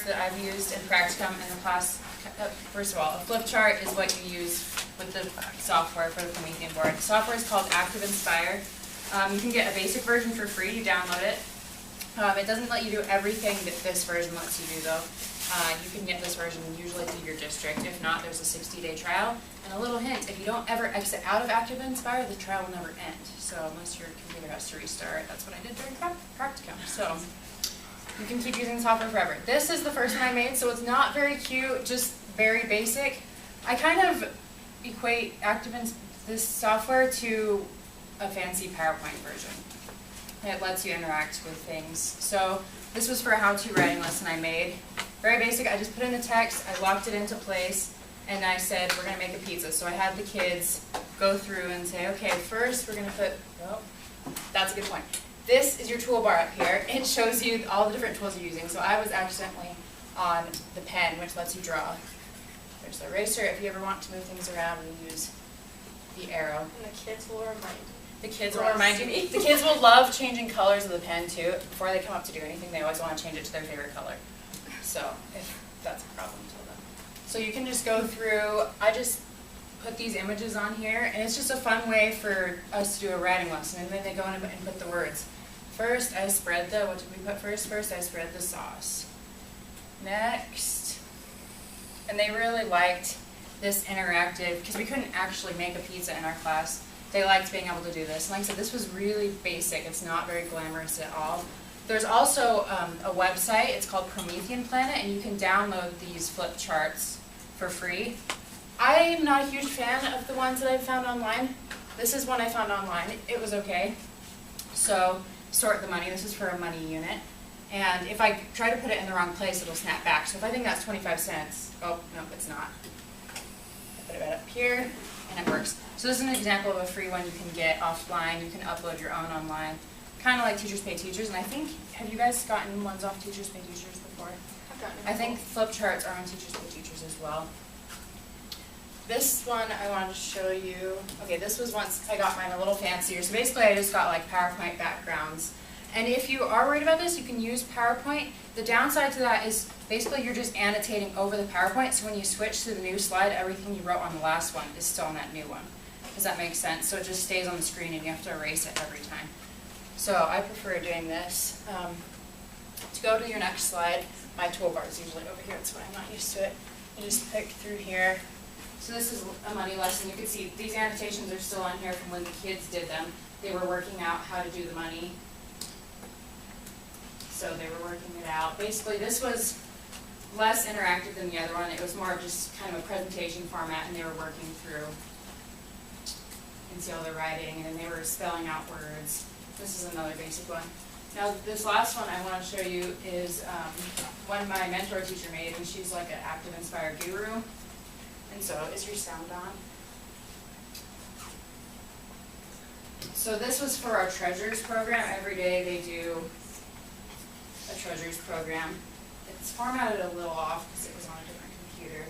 that I've used in practicum in the class. First of all, a flip chart is what you use with the software for the Promethean board. The software is called Active Inspire. You can get a basic version for free. You download it. It doesn't let you do everything that this version lets you do, though. You can get this version usually through your district. If not, there's a 60-day trial. And a little hint, if you don't ever exit out of Active Inspire, the trial will never end. So unless your computer has to restart, that's what I did during practicum. So you can keep using the software forever. This is the first one I made, so it's not very cute, just very basic. I kind of equate this software to a fancy PowerPoint version. It lets you interact with things. So this was for a how-to writing lesson I made. Very basic. I just put in the text, I locked it into place, and I said, we're going to make a pizza. So I had the kids go through and say, okay, first we're going to put, oh, that's a good point. This is your toolbar up here. It shows you all the different tools you're using. So I was accidentally on the pen, which lets you draw. There's the eraser. If you ever want to move things around, you use the arrow. And the kids will remind you. The kids will remind you. The kids will love changing colors of the pen, too. Before they come up to do anything, they always want to change it to their favorite color. So if that's a problem, tell them. So you can just go through. I just put these images on here, and it's just a fun way for us to do a writing lesson. And then they go in and put the words. First, I spread the, what did we put first? First, I spread the sauce. Next, and they really liked this interactive, because we couldn't actually make a pizza in our class. They liked being able to do this. And like I said, this was really basic. It's not very glamorous at all. There's also a website. It's called Promethean Planet, and you can download these flip charts for free. I'm not a huge fan of the ones that I've found online. This is one I found online. It was okay. So sort the money. This is for a money unit. And if I try to put it in the wrong place, it'll snap back. So if I think that's 25 cents, oh, no, it's not. I put it right up here, and it works. So this is an example of a free one you can get offline. You can upload your own online. Kind of like Teachers Pay Teachers. And I think, have you guys gotten ones off Teachers Pay Teachers before? I've gotten it. I think flip charts are on Teachers Pay Teachers as well. This one I wanted to show you. Okay, this was once I got mine a little fancier. So basically I just got like PowerPoint backgrounds. And if you are worried about this, you can use PowerPoint. The downside to that is basically you're just annotating over the PowerPoint. So when you switch to the new slide, everything you wrote on the last one is still on that new one. Does that make sense? So it just stays on the screen and you have to erase it every time. So I prefer doing this. To go to your next slide, my toolbar is usually over here. That's why I'm not used to it. You just pick through here. So this is a money lesson. You can see these annotations are still on here from when the kids did them. They were working out how to do the money. So they were working it out. Basically, this was less interactive than the other one. It was more just kind of a presentation format, and they were working through. You can see all the writing, and then they were spelling out words. This is another basic one. Now, this last one I want to show you is one my mentor teacher made, and she's like an Active Inspire guru. And so, is your sound on? So this was for our Treasures program. Every day they do a Treasures program. It's formatted a little off because it was on a different computer.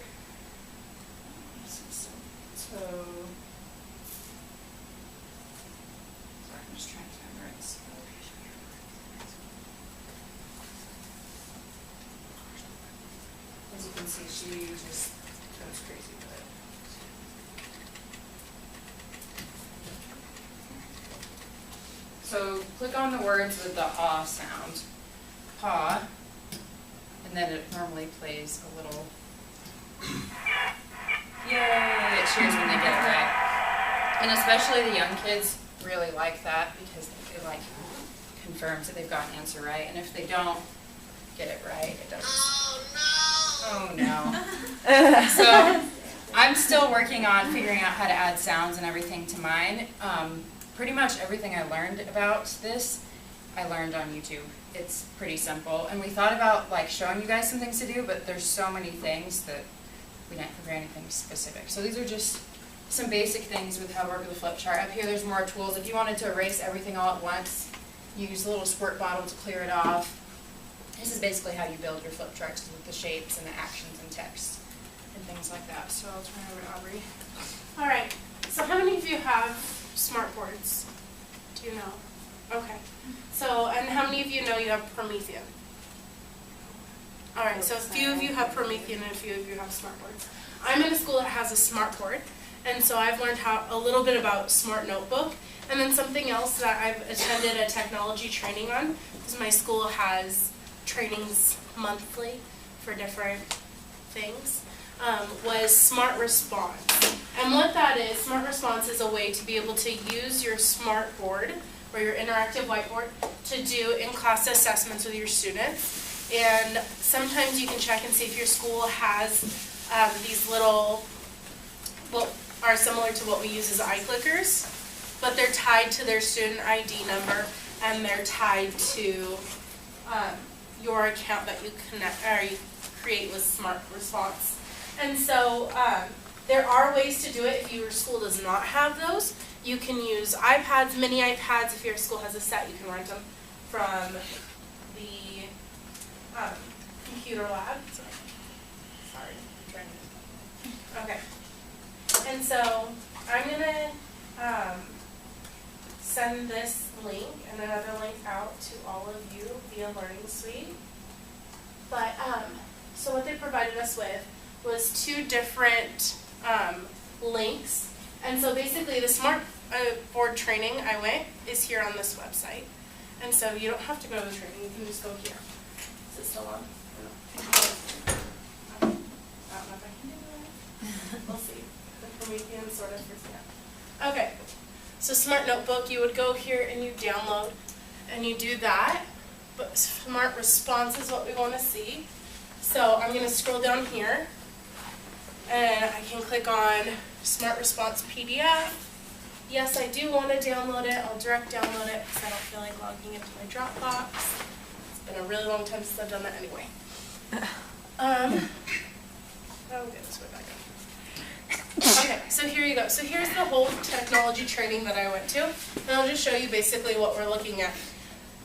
So sorry, I'm just trying to find the right spot. As you can see, she just goes crazy with it. So click on the words with the ah sound. Paw, and then it normally plays a little yay, it cheers when they get it right. And especially the young kids really like that because it like confirms that they've got an answer right. And if they don't get it right, it doesn't. Oh no. So I'm still working on figuring out how to add sounds and everything to mine. Pretty much everything I learned about this, I learned on YouTube. It's pretty simple. And we thought about like showing you guys some things to do, but there's so many things that we didn't prepare anything specific. So these are just some basic things with how to work with a flip chart. Up here there's more tools. If you wanted to erase everything all at once, you use a little squirt bottle to clear it off. This is basically how you build your flip charts with the shapes and the actions and text and things like that. So I'll turn over to Aubrey. All right. So how many of you have smart boards? Do you know? Okay. So, and how many of you know you have Promethean? All right, so a few of you have Promethean and a few of you have smartboards. I'm in a school that has a smartboard, and so I've learned a little bit about Smart Notebook. And then something else that I've attended a technology training on, because my school has trainings monthly for different things, was Smart Response. And what that is, Smart Response is a way to be able to use your smart board or your interactive whiteboard to do in-class assessments with your students. And sometimes you can check and see if your school has these little, well, are similar to what we use as iClickers, but they're tied to their student ID number and they're tied to your account that you connect or you create with Smart Response. And so there are ways to do it if your school does not have those. You can use iPads, mini iPads. If your school has a set, you can rent them from the computer lab. Sorry, I'm trying to. Okay. And so I'm going to send this link and another link out to all of you via Learning Suite. But so what they provided us with was two different links. And so basically the smart board training I went is here on this website. And so you don't have to go to the training, you can just go here. Is it still on? I don't know if I can do that. We'll see. The Promethean sort of freaks me out. Okay, so Smart Notebook, you would go here and you download and you do that. But Smart Response is what we want to see. So I'm going to scroll down here and I can click on Smart Response PDF. Yes, I do want to download it. I'll direct download it because I don't feel like logging into my Dropbox. It's been a really long time since I've done that anyway. Oh goodness, we're back up. Okay, so here you go. So here's the whole technology training that I went to. And I'll just show you basically what we're looking at.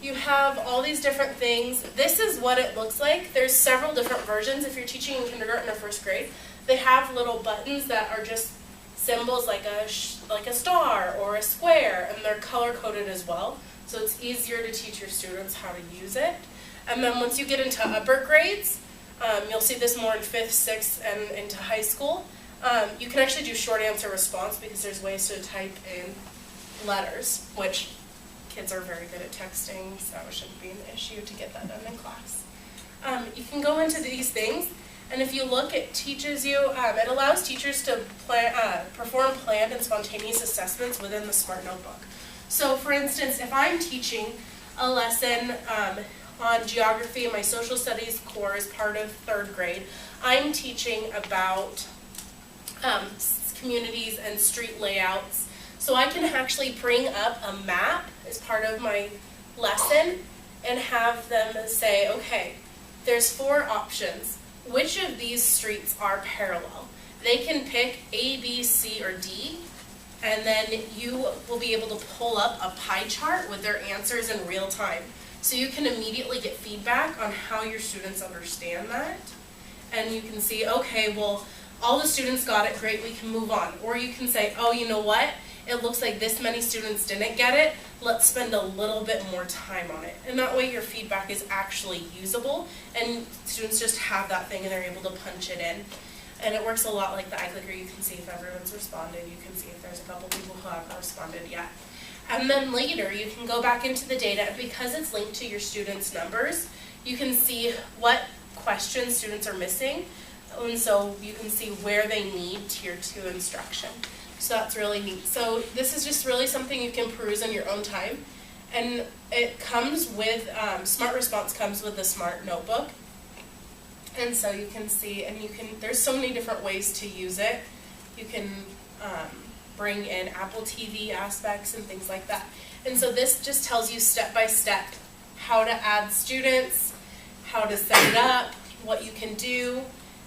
You have all these different things. This is what it looks like. There's several different versions. If you're teaching in kindergarten or first grade, they have little buttons that are just symbols like a star or a square, and they're color-coded as well. So it's easier to teach your students how to use it. And then once you get into upper grades, you'll see this more in 5th, 6th, and into high school. You can actually do short answer response because there's ways to type in letters, which kids are very good at texting, so it shouldn't be an issue to get that done in class. You can go into these things, and if you look, it teaches you, it allows teachers to perform planned and spontaneous assessments within the Smart Notebook. So for instance, if I'm teaching a lesson on geography in my social studies core as part of 3rd grade, I'm teaching about communities and street layouts. So I can actually bring up a map as part of my lesson and have them say, okay, there's 4 options. Which of these streets are parallel? They can pick A, B, C, or D, and then you will be able to pull up a pie chart with their answers in real time. So you can immediately get feedback on how your students understand that. And you can see, okay, well, all the students got it, great, we can move on. Or you can say, oh, you know what? It looks like this many students didn't get it. Let's spend a little bit more time on it. And that way your feedback is actually usable and students just have that thing and they're able to punch it in. And it works a lot like the iClicker. You can see if everyone's responded. You can see if there's a couple people who haven't responded yet. And then later you can go back into the data, and because it's linked to your students' numbers, you can see what questions students are missing. And so you can see where they need Tier 2 instruction. So that's really neat. So this is just really something you can peruse in your own time. And it comes with, Smart Response comes with the Smart Notebook. And so you can see, and there's so many different ways to use it. You can bring in Apple TV aspects and things like that. And so this just tells you step by step how to add students, how to set it up, what you can do.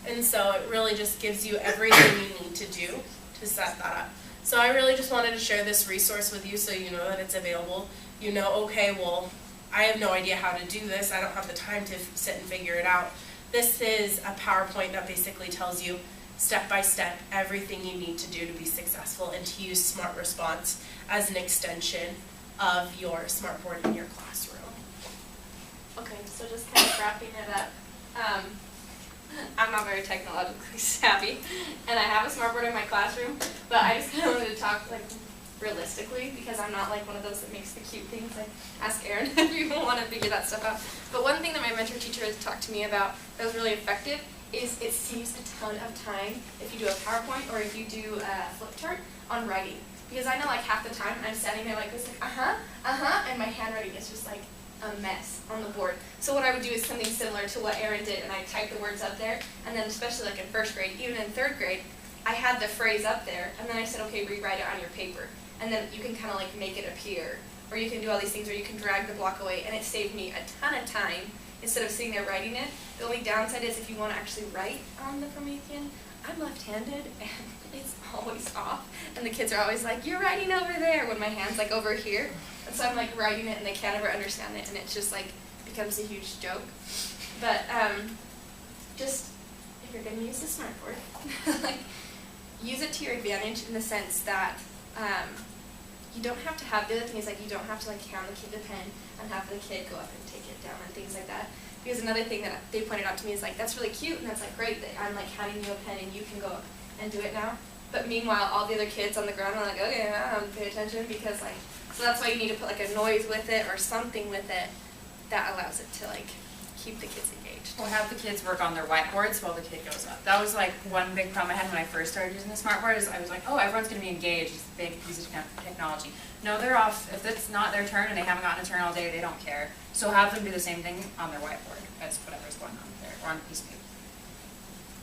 And so it really just gives you everything you need to do to set that up. So I really just wanted to share this resource with you so you know that it's available. You know, okay, well, I have no idea how to do this. I don't have the time to sit and figure it out. This is a PowerPoint that basically tells you step by step everything you need to do to be successful and to use Smart Response as an extension of your smartboard in your classroom. Okay, so just kind of wrapping it up. I'm not very technologically savvy, and I have a smartboard in my classroom, but I just kind of wanted to talk like realistically because I'm not like one of those that makes the cute things. Like ask Erin if you want to figure that stuff out. But one thing that my mentor teacher has talked to me about that was really effective is it saves a ton of time if you do a PowerPoint or if you do a flip chart on writing. Because I know like half the time I'm standing there like this, like and my handwriting is just like a mess on the board. So what I would do is something similar to what Erin did, and I type the words up there, and then especially like in first grade, even in third grade, I had the phrase up there, and then I said, okay, rewrite it on your paper. And then you can kind of like make it appear, or you can do all these things where you can drag the block away, and it saved me a ton of time instead of sitting there writing it. The only downside is if you want to actually write on the Promethean, I'm left-handed, and it's always off, and the kids are always like, you're writing over there, when my hand's like over here. And so I'm like writing it and they can't ever understand it, and it's just like becomes a huge joke. But just if you're going to use the smartboard, like use it to your advantage in the sense that you don't have to have, the other thing is like you don't have to like hand the kid the pen and have the kid go up and take it down and things like that. Because another thing that they pointed out to me is like, that's really cute and that's like great that I'm like handing you a pen and you can go up and do it now. But meanwhile, all the other kids on the ground are like, okay, I don't pay attention because like, so that's why you need to put like a noise with it or something with it that allows it to like keep the kids engaged. We'll have the kids work on their whiteboards while the kid goes up. That was like one big problem I had when I first started using the smartboard is I was like, oh, everyone's going to be engaged. It's a big piece of technology. No, they're off. If it's not their turn and they haven't gotten a turn all day, they don't care. So have them do the same thing on their whiteboard as whatever's going on there or on a piece of paper.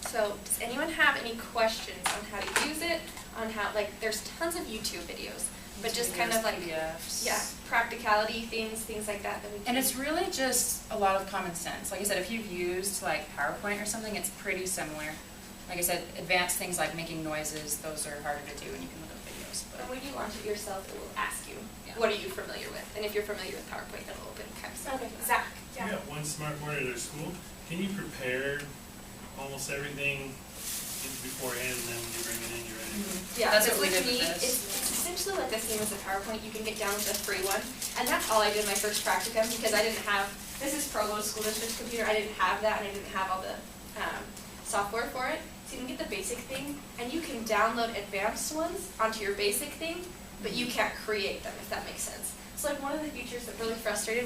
So does anyone have any questions on how to use it, on how, like, there's tons of YouTube videos, but just kind of like, PDFs. yeah, practicality things like that we can. And it's really just a lot of common sense. Like I said, if you've used like PowerPoint or something, it's pretty similar. Like I said, advanced things like making noises, those are harder to do and you can look up videos. But And when you launch it yourself, it will ask you, what are you familiar with? And if you're familiar with PowerPoint, it'll open kind of stuff. Okay, Zach. We got one smartboard at our school. Can you prepare almost everything beforehand and then when you bring it in, you're ready? Yeah, That's because what we with did me, with this. it's essentially like the same as the PowerPoint. You can get down with the free one. And that's all I did my first practicum because I didn't have, this is Provo School District's computer, I didn't have that and I didn't have all the software for it. So you can get the basic thing and you can download advanced ones onto your basic thing, but you can't create them, if that makes sense. So like one of the features that really frustrated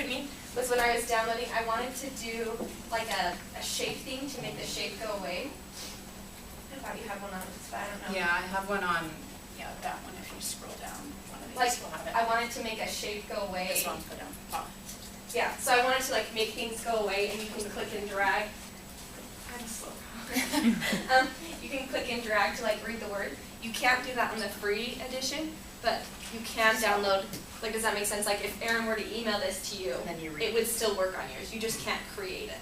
me was when I was downloading, I wanted to do like a shape thing to make the shape go away. I thought you had one on this, but I don't know. yeah, I have one on, that one if you scroll down. One of these Like, will have it. I wanted to make a shape go away. This one, put down. Oh. Yeah, so I wanted to like make things go away and you can click and drag. I'm slow. You can click and drag to like read the word. You can't do that on the free edition, but you can download, like does that make sense? Like if Erin were to email this to you, Then you read it would still work on yours. You just can't create it.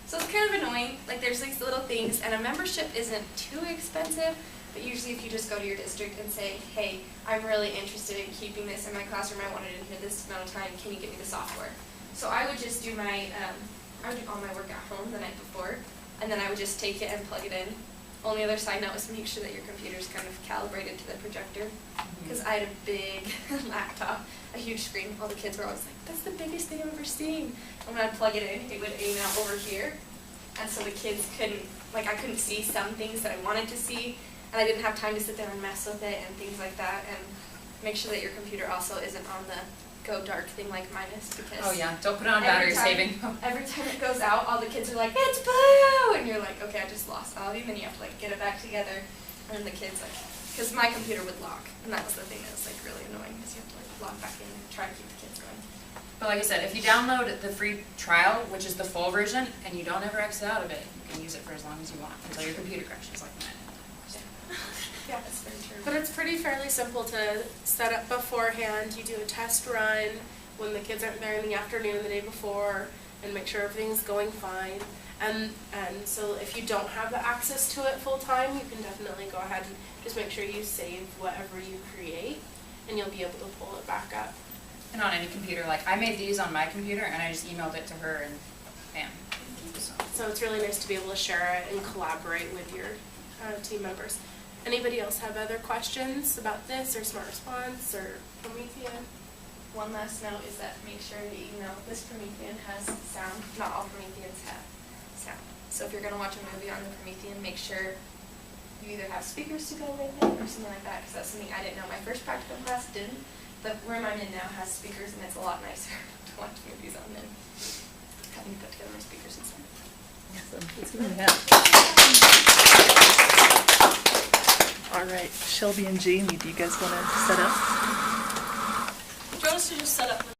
So it's kind of annoying. Like there's these little things and a membership isn't too expensive, but usually if you just go to your district and say, hey, I'm really interested in keeping this in my classroom, I want it in here this amount of time, can you give me the software? So I would just do my, I would do all my work at home the night before, and then I would just take it and plug it in. Only other side note is to make sure that your computer's kind of calibrated to the projector, because I had a big laptop, a huge screen. All the kids were always like, that's the biggest thing I've ever seen. And when I'd plug it in, it would aim out over here, and so the kids couldn't, like I couldn't see some things that I wanted to see, and I didn't have time to sit there and mess with it and things like that, and make sure that your computer also isn't on the go dark thing like mine is, because Oh yeah, don't put it on battery saving. every time it goes out, all the kids are like, it's blue! And you're like, okay, I just lost all of you, and then you have to like get it back together, and then the kids like, because my computer would lock, and that was the thing that was like really annoying, because you have to like log back in and try to keep the kids going. But like I said, if you download the free trial, which is the full version, and you don't ever exit out of it, you can use it for as long as you want, until your computer crashes like mine. Yeah, that's very true. But it's pretty fairly simple to set up beforehand. You do a test run when the kids aren't there in the afternoon the day before and make sure everything's going fine. And so if you don't have the access to it full time, you can definitely go ahead and just make sure you save whatever you create and you'll be able to pull it back up. And on any computer, like I made these on my computer and I just emailed it to her and bam. So it's really nice to be able to share it and collaborate with your team members. Anybody else have other questions about this or Smart Response or Promethean? one last note is that make sure that you know this Promethean has sound. Not all Prometheans have sound. So if you're going to watch a movie on the Promethean, make sure you either have speakers to go with it or something like that, because that's something I didn't know. My first practicum class didn't. The room I'm in now has speakers, and it's a lot nicer to watch movies on than having to put together my speakers and stuff. Awesome. It's really All right, Shelby and Jamie, do you guys want to set up? Do you want us to just set up?